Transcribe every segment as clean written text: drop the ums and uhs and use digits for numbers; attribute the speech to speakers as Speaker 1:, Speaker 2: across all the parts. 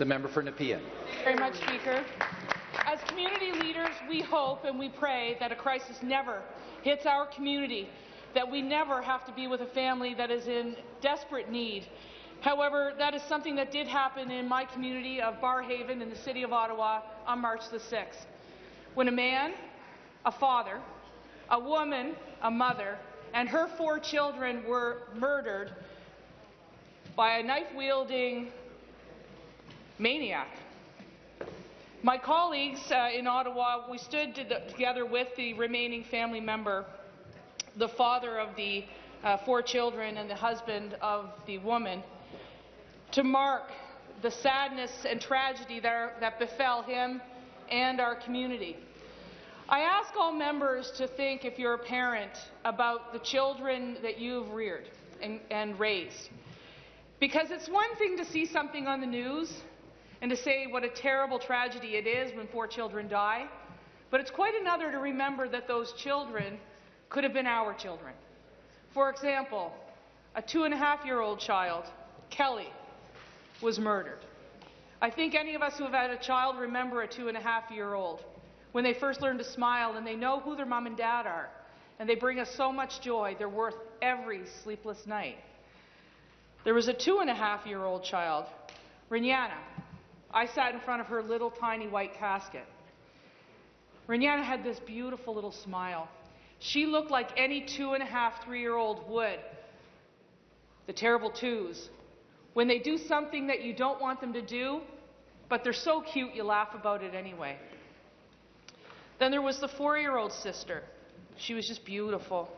Speaker 1: The member for Nepean.
Speaker 2: Thank you very much, Speaker. As community leaders, we hope and we pray that a crisis never hits our community, that we never have to be with a family that is in desperate need. However, that is something that did happen in my community of Barrhaven in the City of Ottawa on March the 6th, when a man, a father, a woman, a mother, and her 4 children were murdered by a knife-wielding maniac. My colleagues in Ottawa, we stood together with the remaining family member, the father of the 4 children and the husband of the woman, to mark the sadness and tragedy that befell him and our community. I ask all members to think, if you're a parent, about the children that you've reared and raised. Because it's one thing to see something on the news and to say what a terrible tragedy it is when 4 children die, but it's quite another to remember that those children could have been our children. For example, a 2.5-year-old child, Kelly, was murdered. I think any of us who have had a child remember a 2.5-year-old when they first learn to smile and they know who their mom and dad are, and they bring us so much joy, they're worth every sleepless night. There was a 2.5-year-old child, Rihanna. I sat in front of her little tiny white casket. Rihanna had this beautiful little smile. She looked like any 2.5, 3-year-old would. The terrible twos. When they do something that you don't want them to do, but they're so cute you laugh about it anyway. Then there was the 4-year-old sister. She was just beautiful.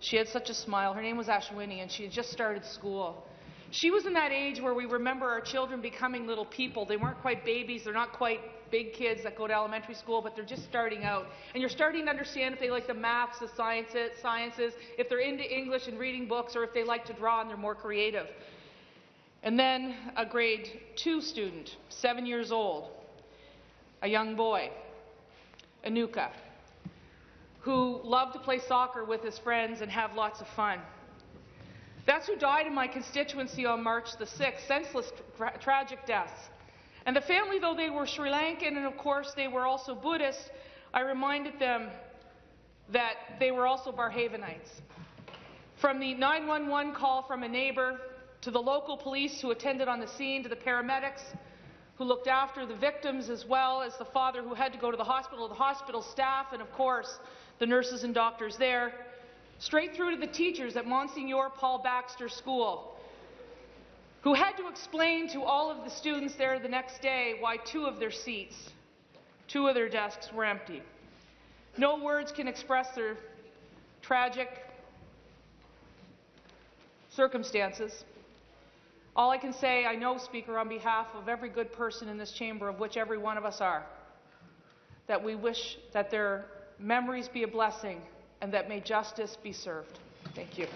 Speaker 2: She had such a smile. Her name was Ashwini, and she had just started school. She was in that age where we remember our children becoming little people. They weren't quite babies. They're not quite big kids that go to elementary school, but they're just starting out. And you're starting to understand if they like the maths, the sciences, if they're into English and reading books, or if they like to draw and they're more creative. And then a grade 2 student, 7 years old, a young boy, Anuka, who loved to play soccer with his friends and have lots of fun. That's who died in my constituency on March the 6th, senseless, tragic deaths. And the family, though they were Sri Lankan and of course they were also Buddhist, I reminded them that they were also Barrhavenites. From the 911 call from a neighbor, to the local police who attended on the scene, to the paramedics who looked after the victims, as well as the father who had to go to the hospital staff, and of course the nurses and doctors there, straight through to the teachers at Monsignor Paul Baxter School, who had to explain to all of the students there the next day why 2 of their seats, 2 of their desks were empty. No words can express their tragic circumstances. All I can say, I know, Speaker, on behalf of every good person in this chamber, of which every one of us are, that we wish that their memories be a blessing and that may justice be served. Thank you.